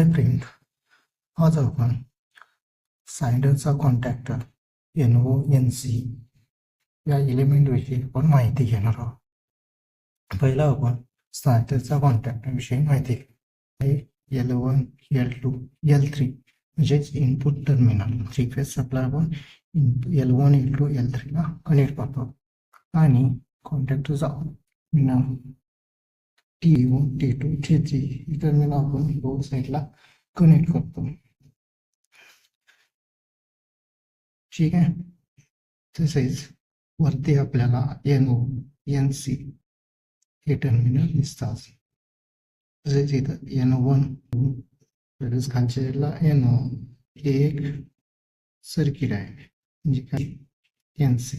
Hi friend, आज आपण सायडरचा कॉन्टॅक्टर NO-NC या एलिमेंटविषयी आपण माहिती घेणार आहोत. पहिला आपण सायडरचा कॉन्टॅक्टर विषयी माहिती घेऊ. L1, L2, L3 म्हणजेच इनपुट टर्मिनल 3 फेज सप्लाय आपण L1, L2, L3 ला कनेक्ट करतो आणि कॉन्टॅक्टरचा T1, T2, T3 ही टर्मिनल आपण लोड साईडला कनेक्ट करतो. ठीक आहे. तसेच वरती आपल्याला NO-NC हे टर्मिनल दिसतात. तसेच इथं N1 खालच्या साईडला NO हे एक सर्किट आहे, म्हणजे काय NC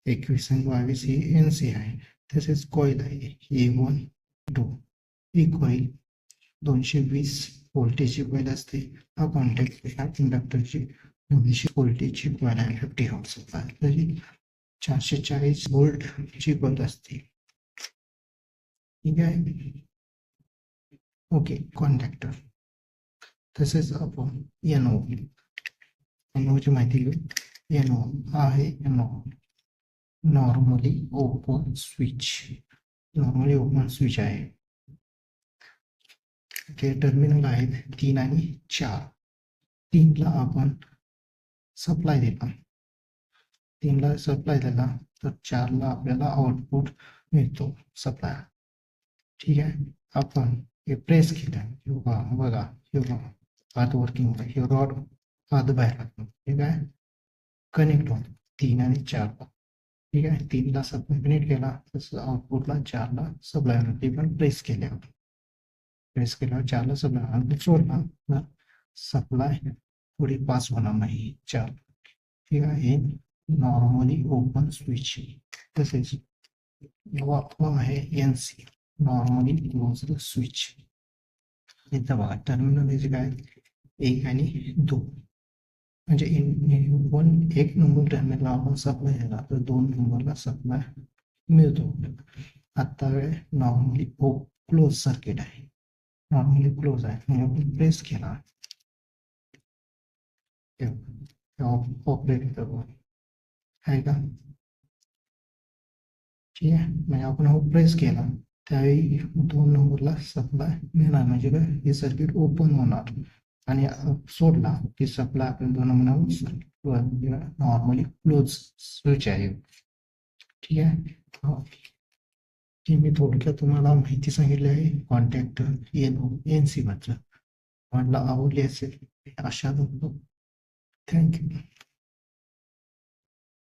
21 आणि 22 ही NC आहे. तसेच कॉईल आहे A1, 2 ही कॉईल 220 व्होल्टेजची कॉईल असते. हा कॉन्टॅक्ट ह्या इंडक्टरची 200 व्होल्टेजची कॉईल आहे. 50 हर्ट्झ तरी 440 व्होल्टची कॉईल असते. ठीक आहे. ओके. कॉन्टॅक्टर तसेच आपण NO ची माहिती घेऊ. NO आहे नॉर्मली ओपन स्विच आहे. ते टर्मिनल आहेत 3 आणि 4. 3 ला आपण सप्लाय दिला, 3 ला सप्लाय दिला तर 4 ला आपल्याला आउटपुट मिळतो सप्लाय. ठीक आहे. आपण हे प्रेस केलं, बघा हात वर्किंग होतं, हे रॉड हात बाहेर लागतो. ठीक आहे. कनेक्ट होतो 3 आणि 4 ला. ठीक आहे. 3 ला सप्लाय कनेक्ट केला तसं आउटपुटला 4 ला सप्लाय होतो. ते पण प्रेस केल्यावर 4 ला सप्लाय आणि सोडला सप्लाय थोडी पास होणार नाही 4. ठीक आहे. Normally open switch. तसेच आहे NC नॉर्मली क्लोज्ड स्विच. इथं बघा टर्मिनल काय 1 आणि 2, म्हणजे एक नंबर टर्मिनलला आपण सप्लाय दिला तर 2 नंबरला सप्लाय मिळतो. आता वेळ नॉर्मली क्लोज सर्किट आहे, नॉर्मली क्लोज आहे. म्हणजे आपण प्रेस केला ऑपरेट करू आहे का. ठीक आहे. म्हणजे आपण प्रेस केला त्यावेळी 2 नंबरला सप्लाय मिळणार, म्हणजे काय हे सर्किट ओपन होणार. आणि सोडला की सप्लाय आपण 2 नंबर नॉर्मली क्लोज स्विच आहे. ठीक आहे. ती मी थोडक्यात तुम्हाला माहिती सांगितली आहे कॉन्टॅक्टर NO-NC बद्दल. म्हटलं आवडली असेल आशा करतो. थँक्यू.